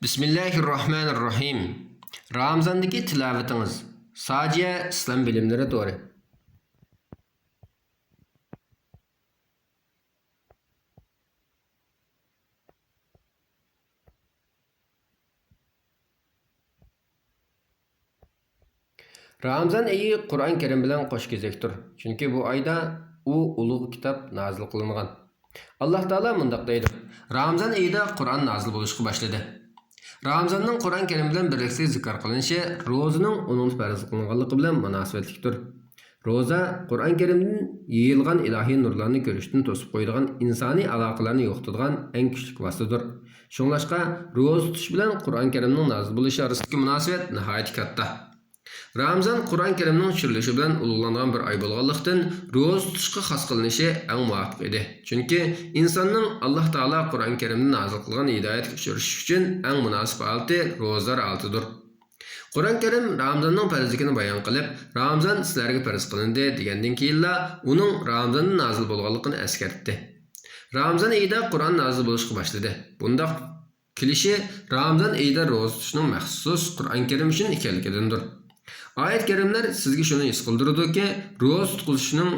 Bismillahirrahmanirrahim. Ramazandagi tilovatingiz Sajiya islom bilimlari to'g'ri. Ramazan oyi Qur'on Karim bilan qo'sh kezakdir. Chunki bu oyda u ulug' kitob nozil qilingan. Alloh taolo mundaq deydi: Ramazan oyida Qur'on nozil bo'lishga boshladi. Ramazanning Qur'on Karim bilan birlikda zikr qilinishi ro'zaning uning farz qilinganligi bilan munosabatlikdir. Ro'za Qur'on Karimdan yeyilgan ilohiy nurlarni ko'rishdan to'sib qo'yadigan insoniy aloqalarni yo'qotadigan eng kuchli vositadir. Shunglashqa ro'za tutish bilan Qur'on Karimning nozil bo'lishi orasidagi munosabat nihoyat katta. Ramazan Qur'on Karimning tushirilishi bilan ulug'langan bir oy bo'lganlikdan ro'za tutishga xos qilinishi eng muvofiq edi. Chunki insonning Alloh taolo Qur'on Karimni nozil qilgan hidoyatga uchrash uchun eng munosib holati ro'zalar holatidir. Qur'on Karim Ramazanning farzligini bayon qilib, Ramazan sizlarga farz qilindi degandan keyinla uning Ramazanning nozil bo'lganligini eskartdi. Ramazan oyida Qur'on nozil bo'lishga boshladi. Bundaq kelishi Ramazan oyida ro'za tutishning maxsus Qur'on Karim uchun ekanligidandir. Ayet kerimler sizge şunu his qildirdiki, ro'za tutishning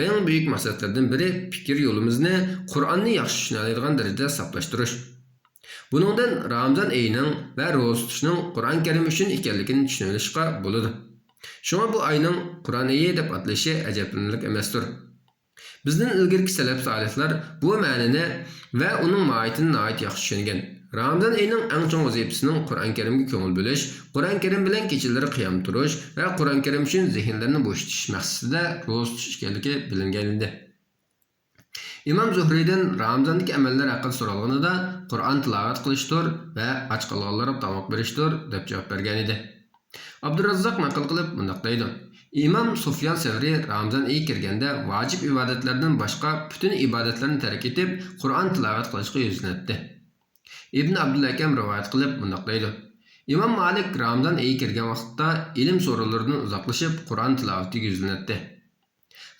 eng buyuk maqsadlaridan biri fikr yo'limizni Qur'onni yaxshi tushunadigan darajada saqlashtirish. Buningdan Ramazan oyining va ro'za tutishning Qur'on Karim uchun ekanligini tushunishga bo'ladi. Shunga bu oyning Qur'on oyi deb atalishi ajablanarli emasdir. Bizning ilgirki salaf solihlar bu ma'noni va uning mohiyatini nihoyat yaxshi tushungan. Ramazan oyining eng chong vazifasining Qur'on Karimga ko'ngil bo'lish, Qur'on Karim bilan kechalari qiyam turish va Qur'on Karim uchun zehnlarni bo'shatish maqsadida ro'za tutish ekanligi bilingan edi. İmam Zuhriydan Ramazandagi amallar haqida so'ralganida Qur'on tilovat qilishdir va och qolganlarga tomoq berishdir deb javob bergan edi. Abdurrazzaq naql qilib bunday deydi: İmam Sufyan Sevri Ramazan oyi kirganda vojib ibodatlardan boshqa butun ibodatlarni tark etib Qur'on tilovat qilishga yuzlanadi. İbn Abdulakam rivoyat qilib bunday deydi: İmam Malik Ramazan oyi kirgan vaqtda ilm so'rovlaridan uzoqlashib Qur'on tilovatiga yuzlanadi.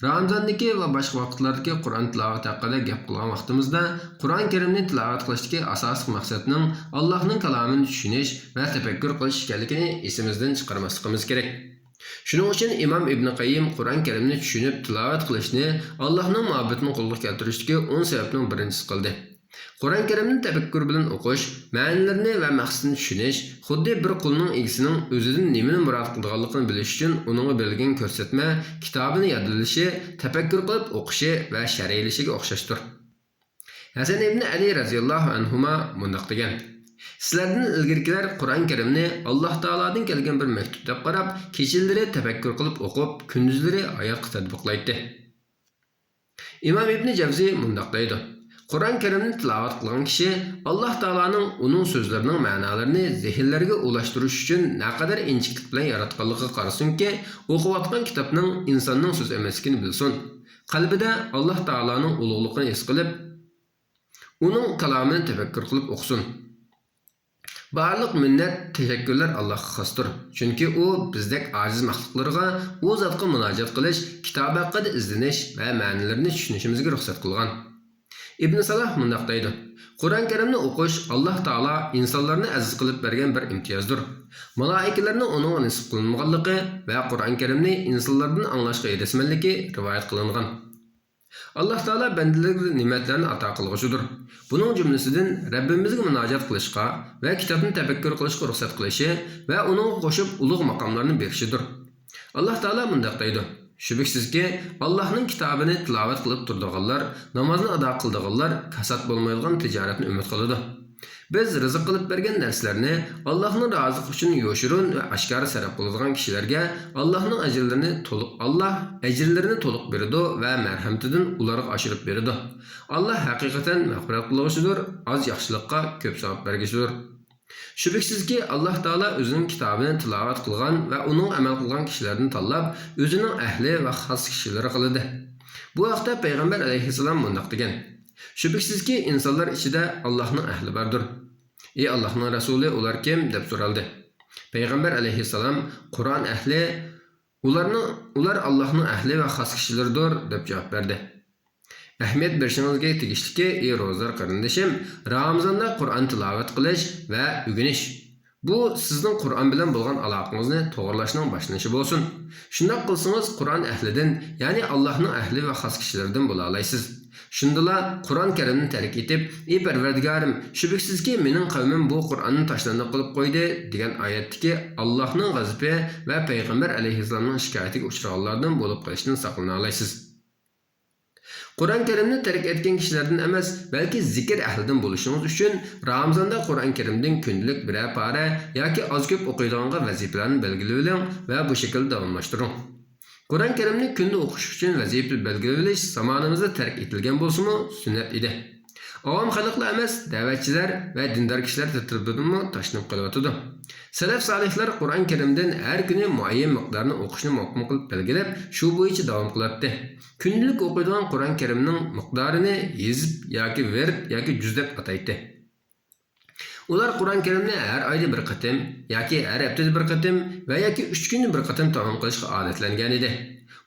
Ramazandagi va boshqa vaqtlardagi Qur'on tilovati haqida gap qilgan vaqtimizda Qur'on Karimni tilovat qilishdagi asosiy maqsadning Allohning kalomini tushunish va tafakkur qilish ekanligini esimizdan chiqarmasligimiz kerak. Shuning uchun Imom Ibn Qayyim Qur'on Karimni tushunib tilovat qilishni Allohning muhabbatini qo'lga keltirishdagi 10 sababning birinchisi qildi. Qur'on Karimni tafakkur bilan o'qish, ma'nilarini va maqsadini tushunish, xuddi bir qulning egasining o'zidan nimani murod qilganligini bilish uchun uningga berilgan ko'rsatma kitobini yodlashi, tafakkur qilib o'qishi va sharhlashiga o'xshashdir. Hasan ibn Ali radhiyallohu anhuma bunday degan: Sizlardan ilgirkilar Qur'on Karimni Alloh taolodan kelgan bir maktub deb qarab, kechalari tafakkur qilib o'qib, kunduzlari hayotga tatbiqlaydi. Imom Ibn Javzi bunday deydi: Qur'on Karimni tilovat qilgan kishi Alloh taoloning uning so'zlarining ma'nolarini zehnlarga ulashtirish uchun naqadar injiqlik bilan yaratganligiga qarasunki, o'qiyotgan kitobning insonning so'zi emasligini bilsin. Qalbida Alloh taoloning ulug'ligini his qilib, uning kalomini tafakkur qilib o'qisin. Barliq minnat, tashakkurlar Allohga xosdir. Chunki u bizdek ojiz maxluqlarga u zotga munojat qilish, kitob haqida izlanish va ma'nilarini tushunishimizga ruxsat qilgan. İbn Salah mundaq deydi: Qur'on Karimni o'qish Alloh taolo insonlarni aziz qilib bergan bir imtiyozdir. Malaikalarning uning nisb qilinganligi va Qur'on Karimni insonlardan anglashga erishmanligi rivoyat qilingan. Alloh taolo bandalarga ne'matlarni ato qilg'uchidir. Buning jumlasidan Rabbimizga munojat qilishga va kitobni tafakkur qilishga ruxsat qilishi va uning qo'shib ulug' maqomlarni berishidir. Alloh taolo mundaq deydi: Şübhəsizki Allah'ın kitabını tilovat qilib turdiganlar, namozni ado qildiganlar kasat bo'lmaydigan tijoratni umid qiladi. Biz rizq qilib bergan narsalarni Allohning roziligi uchun yo'shirun va oshkora sarf qiladigan kishilarga Allohning ajrlarini to'liq beradi va marhamatidan ularga oshirib beradi. Alloh haqiqatan mag'firat qiluvchidir, oz yaxshilikqa ko'p savob berguchidir. Şübhəsizki Alloh taolo o'zining kitobini tilovat qilgan va uning amal qilgan kishilarni tanlab, o'zining ahli va xos kishilari qiladi. Bu vaqtda payg'ambar alayhissalom bunday degan: Şübhəsizki insonlar ichida Allohning ahli bordir. Ey Allohning rasuli, ular kim deb so'raldi. Payg'ambar alayhissalom Qur'on ahli ular Allohning ahli va xos kishilaridir deb javob berdi. Ahmiyet berişingizge tegishliki rozlar qarindishim, Ramazanda Qur'on tilovat qilish va o'rganish. Bu sizning Qur'on bilan bo'lgan aloqangizni to'g'rilashning boshlanishi bo'lsin. Shunday qilsangiz Qur'on ahlidan, ya'ni Allohning ahli va xos kishilaridan bo'la olasiz. Shundala Qur'on Karimni tark etib, "Ey Parvardigorim, shubhasizki mening qavmim bu Qur'onni tashlandi qilib qo'ydi" degan oyatdagi Allohning g'azabi va payg'ambar alayhissalomning shikoyatiga uchraganlardan bo'lib qolishdan saqlana olasiz. Qur'on Karimni tark etgan kishilardan emas, balki zikr ahlidan bo'lishingiz uchun Ramazonda Qur'on Karimdan kundalik biror pora yoki oz-ko'p o'qiydigan vazifalarni belgilaylik va bu shaklda davomlashtiring. Qur'on Karimni kunda o'qish uchun vazifa belgilash zamonimizda tark etilgan bo'lsa-mu, sunnat edi. Avam xalqlar emas, da'vatchilar va dindor kishilar tartibidanmi tashnib qolyotdi. Salaf solihlar Qur'on Karimdan har kuni muayyan miqdorni o'qishni muqim qilib belgilab, shu bo'yicha davom qilardi. Kundalik o'qiydigan Qur'on Karimning miqdorini yezib yoki wird yoki juz deb ataydi. Ular Qur'on Karimni har oyda bir qatim yoki har haftada bir qatim va yoki 3 kunda bir qatim tamom qilishga odatlangan edi.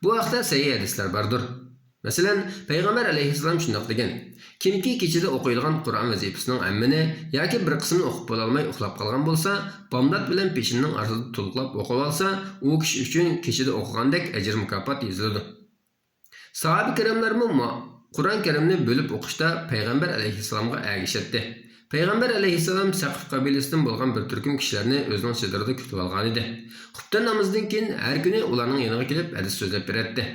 Bu haqda sahih hadislar bordir. Masalan, payg'ambar alayhissalom shunday degan: "Kimki kechada o'qiydigan Qur'on vazifasining hammini yoki bir qismini o'qib bo'la olmay uxlab qolgan bo'lsa, bomdod bilan peshinning orasida to'liqlab o'qib olsa, u kishi uchun kechada o'qigandek ajr mukofot yoziladi." Sahoba kiramlarmi Qur'on Karimni bo'lib o'qishda payg'ambar alayhissalomga ergashatdi. Payg'ambar alayhissalom Saqif qabilasidan bo'lgan bir turkum kishilarni o'zining chadorida kutib olgan edi. Xufton namozidan keyin har kuni ularning yoniga kelib hadis so'zlab beradi.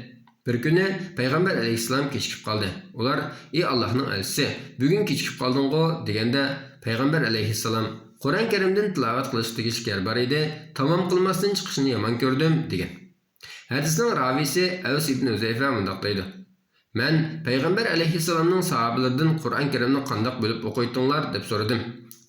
Bir kuni payg'ambar alayhissalom kechikib qoldi. Ular: "Ey Allohning elchisi, bugun kechikib qolding-ku" deganda payg'ambar alayhissalom: "Qur'on Karimdan tilovat qilish tegishli bor edi, tamom qilmasdan chiqishni yomon ko'rdim" degan. Hadisning ravisi Avs ibn Uzayfa mundaq deydi: "Men payg'ambar alayhissalomning sahobalaridan Qur'on Karimni qandoq bo'lib o'qiytinglar deb so'radim.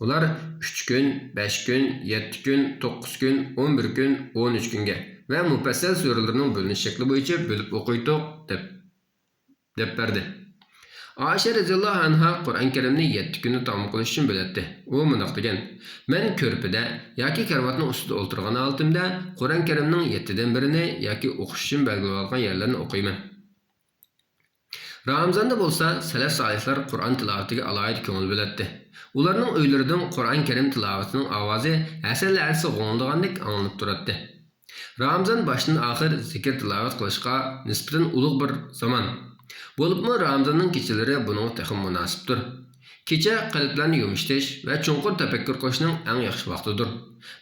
Ular 3 kun, 5 kun, 7 kun, 9 kun, 11 kun, 13 kunga va mufassal suralarning bo'linish shakli bo'yicha bo'lib o'qiydiq deb berdi. Aisha radhiyallohu anha Qur'on Karimni 7 kunda tamom qilish uchun biladi. U mundaq degan: "Men ko'rpida yoki karvatning ustida o'tirgan holtimda Qur'on Karimning 7dan birini yoki o'qish uchun belgilab olgan yerlarni o'qiyman." Ramazonda bo'lsa, salaf solihlar Qur'on tilovatiga alohida ko'ngil biladi. Ularning uylaridan Qur'on Karim tilovatining ovozi asal-asal g'o'ngdagandek anglanib turadi. Ramazon boshdan oxir zikr tilovat qilishga nisbatan ulug' bir zaman. Bo'libmi Ramazonning kechalari buning texim munosibdir. Kecha qalblarni yumishtish va chunqur tafakkur qilishning eng yaxshi vaqtidir.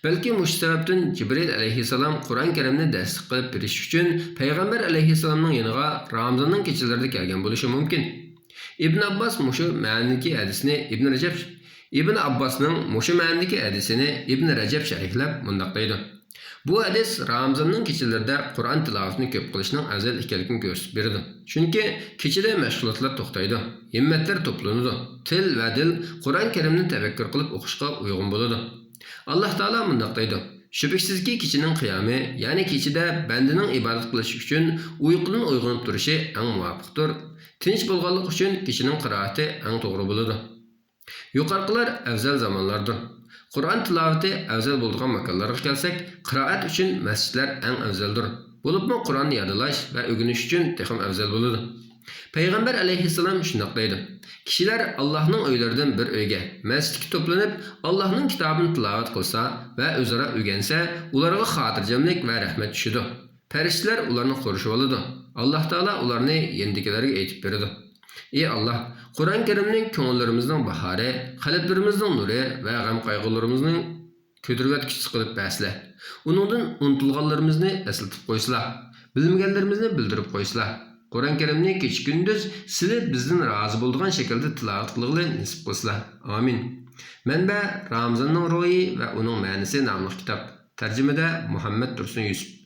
Balki mush sababdan Jibril alayhissalom Qur'on Karimni dasdiq qilib berish uchun payg'ambar alayhissalomning yoniga Ramazonning kechalarida kelgan bo'lishi mumkin. Ibn Abbos mushu ma'nidagi hadisni Ibn Rajab sharhlab mundaq deydi: "Bu hadis Ramazonning kechalarida Qur'on tilovatini ko'p qilishning afzal ekanligini ko'rsatib beradi. Chunki kechada mashg'ulotlar to'xtaydi, himmatlar to'planadi, til va dil Qur'on Karimni tafakkur qilib o'qishga uyg'un bo'ladi." Alloh taolo mundaq deydi: "Shubhasizki kechining qiyomi, ya'ni kechida bandaning ibodat qilish uchun uyqudan uyg'onib turishi eng muvofiqdir. Tinch bo'lganlik uchun kechining qiroati eng to'g'ri bo'ladi." Yuqorqilar afzal zamonlardir. Qur'on tilovati afzal bo'lgan makonlarga kelsak, qiroat uchun masjidlar eng afzaldir. Bo'libmi Qur'onni yodlash va o'rganish uchun texim afzal bo'ladi. Payg'ambar alayhissalom shunday deydi: "Kishilar Allohning uylaridan bir uyga, masjidga to'planib, Allohning kitobini tilovat qilsa va o'zaro o'rgansa, ularga xotirjamlik va rahmat tushadi. Farishtalar ularni qo'rishib oladi. Alloh taolo ularni yendikilarga aytib beradi. Ey Allah, Qur'on Karimning ko'ngillarımızın bahari, qalblarimizning nuri va g'am qayg'ularimizni ko'tarayotgich qilib basla. Uningdan unutilganlarimizni eslatib qo'ysizlar, bilmaganlarimizni bildirib qo'ysizlar. Qur'on Karimni kech kunduz sizlar bizdan rozi bo'lgan shaklda tilovat qilinglar nasib qilsizlar. Amin. Manba Ramazonning ruhi va uning ma'nosi nomli kitob. Tarjimada Muhammad Tursun Yusuf.